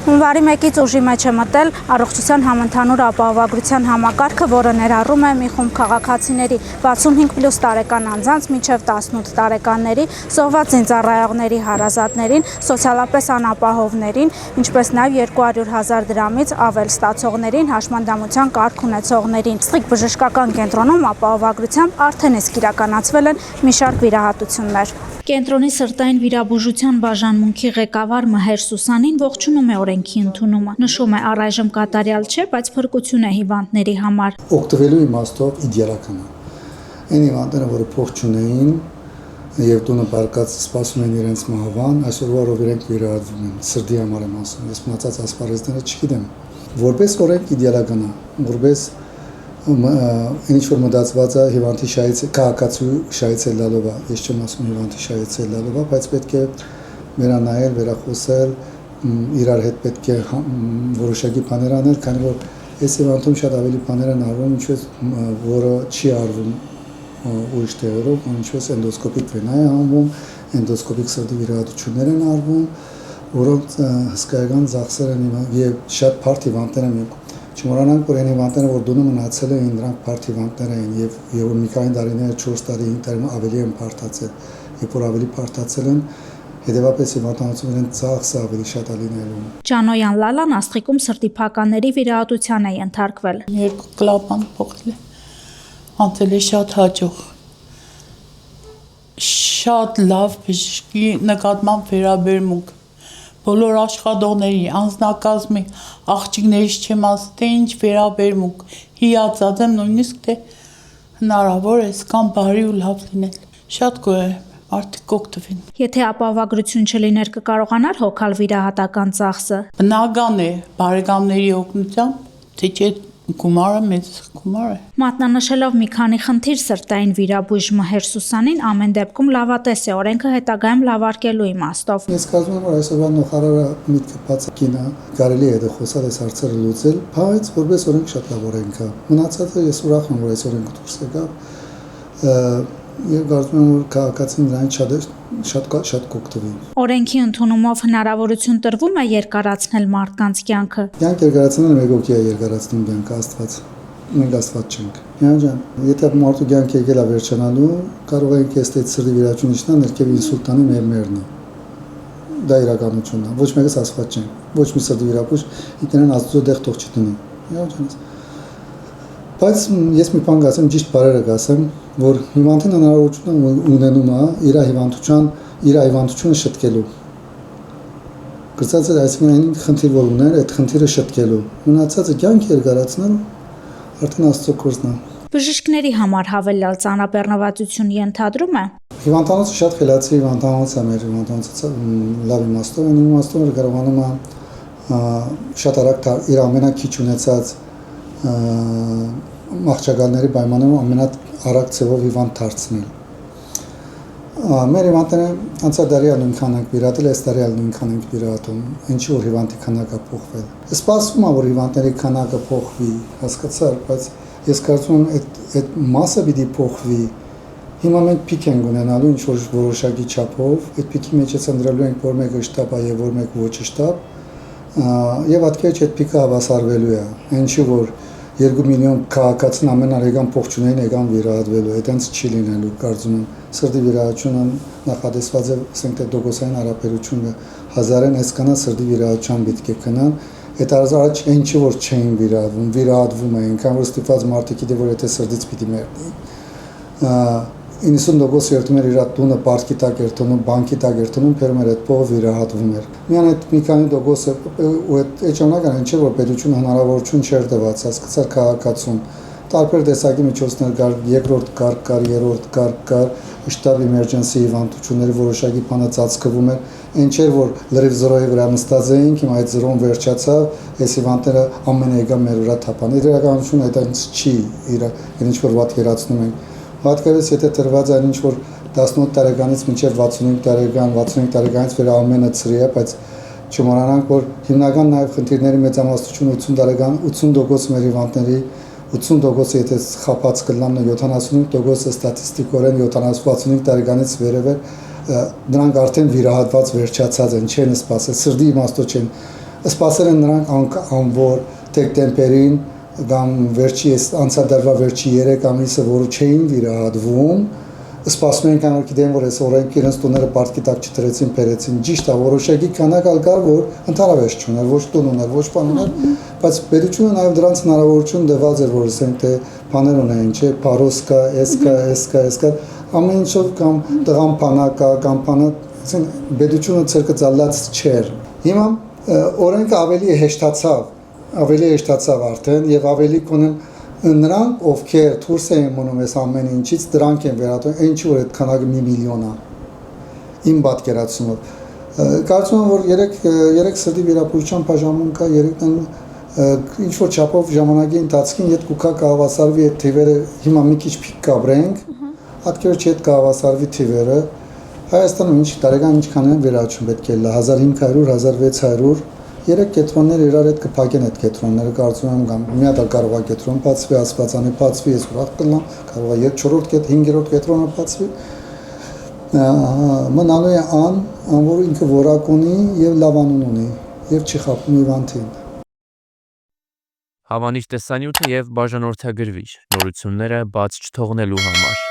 Հունվարի 1-ից ուժի մեջ է մտել առողջության համընդհանուր ապահովագրության համակարգը, որը ներառում է մի խումբ քաղաքացիների 65+ տարեկան անձանց մինչև 18 տարեկանների, զոհված զինծառայողների հարազատներին, սոցիալապես անապահովներին, ինչպես նաև 200,000 դրամից ավել ստացողներին, հաշմանդամության կարգ ունեցողներին։ Ստրիկ բժշկական կենտրոնում ապահովագրությամբ արդեն իսկ իրականացվել են մի շարք վիրահատություններ։ Կենտրոնի սրտային վիրաբուժության բաժանմունքի ղեկավար Մհեր Սուսանին ողջունում է օրենքի ընդունումը։ Նշում է, առայժմ կատարյալ չէ, բայց փրկություն է հիվանդների համար։ Օգտվելու իմաստով իդեալական է։ Այն հիվանդները, որը փող չունեին եւ տունը բարկած սպասում են իրենց մահվան, այսօրվա օրով իրենք վիրահատվում են։ Սրտի համար եմ ասում, ես մնացած ասպարեզները չգիտեմ։ Որպես օրենք իդեալական է, որպես ինչ որ մտածված է հիվանդի շահից քաղաքացու շահից ելնելով, ես չեմ ասում հիվանդի շահից ելնելով, բայց պետք է վերանայել, վերախոսել, իրար հետ պետք է որոշակի բաներ անել, քանի որ այս հիվանդում շատ ավելի բաներ են արվում, ինչպես որը չի արվում ուրիշ տեղերով, ինչպես էնդոսկոպիկ վենա է անվում, էնդոսկոպիկ սրտի վիրահատություններ են արվում, որոնք հսկայական ծախսեր են եւ շատ բարդ հիվանդներ են։ Չմոռանանք, որ այն հիվանդները, որ դունը մնացել էին, դրանք բարդ հիվանդներ էին եւ մի քանի տարիներ, 4 տարի, 5 տարի ավելի են բարդացել։ Երբ որ ավելի բարդացել են, հետեւաբար հիվանդանոցների ծախսը ավելի շատ է լինելու։ Ջանոյան Լալան Աստղիկում սրտի փականների վիրահատության է ընթարկվել։ 2 կլապան փոխել է։ Անցել է շատ հաջող։ Շատ լավ բժշկի նկատմամբ վերաբերմունք։ Բոլոր աշխատողների, անձնակազմի, աղջիկներից չեմ ասում, թե ինչ վերաբերմունք, հիացած եմ նույնիսկ, թե հնարավոր է կամ բարի ու լավ լինել։ Շատ գոհ եմ, արդեն կօգտվին։ Եթե ապահովագրություն չլիներ, կկարողանար հոգալ վիրահատական ծախսը։ Բնական է, բարեկամների օգնությամբ, թե չէ գումարը մեծ գումար է։ Մատնանշելով մի քանի խնդիր սրտային վիրաբույժ Մհեր Սուսանին ամեն դեպքում լավատես է օրենքը հետագայում լավարկելու իմաստով։ Ես կարծում եմ, որ այսօրվա նախարարը միտքը բաց կինա, կարելի է դա խոսալ այս հարցերը լուծել, բայց որպես օրենք շատ լավ օրենք է։ Մնացածը ես ուրախ եմ, որ այս օրենքը դուրս եկավ։ Եվ կարծում եմ, որ քաղաքացին դրանից շատ կօգտվի։ Օրենքի ընդունումով հնարավորություն տրվում է երկարացնել մարդկանց կյանքը։ Կյանք երկարացնելը մեկ օքի է երկարացնում կյանքը, Աստված։ Մենք Աստված չենք։ Միան ջան, եթե մարդու կյանքը եկել է վերջանալու, կարող է ինքեստեյց սրտի վիրահատություն իջնալ, ներքև ինսուլտ անի մերմերնի։ Դա իրականությունն է։ Ոչ մեկս Աստված չենք։ Ոչ մի սրտի վիրաբույժ ինքնին Աստծո դեղ թող չտնի։ Միան ջան։ Բայց ես մի բան կասեմ, ճիշտ բարերը կասեմ, որ հիվանդին հնարավորություն ունենում է իր հիվանդությունը շտկելու։ Գրծած է, այսինքն այն խնդիր որ ուներ, այդ խնդիրը շտկելու։ Մնացածը կյանք երկարացնել արդեն Աստծո գործն է։ Բժիշկների համար հավելյալ ծանրաբեռնվածություն ենթադրում է։ Հիվանդանոցը շատ խելացի հիվանդանոց է մեր հիվանդանոցը լավ իմաստով, այն իմաստով որ կարողանում է շատ արագ իր ամենակիչ ունեցած մահճակալների պայմաններում ամենաարագ ձևով հիվանդ դարձնել։ Մեր հիվանդները անցյալ տարի նույնքան ենք վիրահատել, այս տարի նույնքան ենք վիրահատում, ինչի որ հիվանդի քանակը փոխվել։ Սպասվում է, որ հիվանդների քանակը փոխվի, հասկացար, բայց ես կարծում եմ այդ մասը պիտի փոխվի։ Հիմա մենք պիկ ենք ունենալու ինչ որ որոշակի չափով, այդ պիկի մեջ ծնդրելու ենք, որ մեկը շտապ է եւ որ մեկը ոչ շտապ, եւ ատկեջ այդ պիկը հավասարվելու է, ինչի որ 2 միլիոն քաղաքացին ամենարեգան փող չունեն եկան վիրահատվելու, այդտենց չի լինելու, կարծում եմ։ Սրտի վիրահատությունը նախադեсված է, ասենք թե դոգոսային հարաբերությունը 1000-ն այսքանա սրտի վիրահատության պետք է գնան, այդ առաջ ինչի որ չէին վիրահատվում էին, այնքան որ ստիպված մարդիկ գիտե որ եթե սրտից պիտի մեռնի։ 90% երթում էր իր տունը պարտքի տակ երթնում, բանկի տակ երթնում, փերում էր այդ փողը վիրահատվում էր։ Միան այդ մի քանի տոկոսը ու այդ ժամանակն ինչ որ պետությունը հնարավորություն չէր տված, հասկացար քաղաքացուն։ Տարբեր տեսակի միջոցներ կար, երկրորդ կարգ կար, երրորդ կարգ կար, շտաբ emergency հիվանդությունների որոշակի բանը ծածկվում էր, այն չէր որ լրիվ զրոյի վրա նստած էինք, հիմա այդ զրոն վերջացավ, այս հիվանդները ամենեգա մեր վրա թափան։ Իրականությունը այդ չի, ինչ որ վատ երացնում են։ Հատկապես եթե տրված այն ինչ որ 18 տարեկանից մինչև 65 տարեկան, 65 տարեկանից վեր ամենը ծրի է, բայց չմոռանանք որ հիմնական նաև խնդիրների մեծամասնությունը 80 տարեկան 80% մեր հիվանդների 80% եթե խափած կլանն 75% ստատիստիկորեն 70-65 տարեկանից վերև դրանք արդեն վիրահատված վերջացած են, չեն սպասել, սրտի իմաստով չեն Սպասել են նրանք անոր դեկտեմբերին կամ վերջի անցյալ վերջի 3 ամիսը, որը չէին վիրահատվում, սպասում են կանալ գիտեն, որ այս օրենքը իրենց տուները պարտքի տակ չդրեցին, բերեցին։ Ճիշտ է, որոշակի քանակ կար, որ ընդհանրապես չուներ, ոչ տուն ուներ, ոչ բան ուներ, բայց պետությունը նաև դրանց հնարավորություն տված էր, որ ասենք թե բաներ ունեն, չէ, փարոսկա, էսկա, ամեն ինչով կամ տղան փանակա, կամ փանա, ասենք պետությունը ցերկծալած չէր։ Հիմա օրենքը ավելի հեշտացավ արդեն եւ ավելի կոնեն նրանք, ովքեր դուրս են մնում այս ամեն ինչից, դրանք են վերատում, ինչի որ այդ քանակը 1 միլիոն է։ Իմ պատկերացումով։ Կարծում եմ, որ 3 սրտի վիրապուհության բաժանում կա, 3-ն ինչ որ չափով ժամանակի ընթացքին իդ կուքա կհավասարվի այդ թիվերը, հիմա մի քիչ փիկ կաբրենք, հատկերոջ իդ կհավասարվի թիվերը։ Հայաստանում ինչ տարեկան ինչքան են վերաճում պետք է լա 1500, 1600 3 կետրոններ իրար հետ կփակեն այդ կետրոնները, կարծում եմ կամ մի հատ կարող է կետրոն բացվի, ասվածանի բացվի, ես ուրախ կլամ, կարող է 4-րդ, 5-րդ կետրոնը բացվի։ Մնալու է որ ինքը որակ ունի եւ լավանուն ունի եւ չի խափում Իվանտին։ Հավանիչ տեսանյութը եւ բաժանորդագրվիչ նորությունները բաց չթողնելու համար։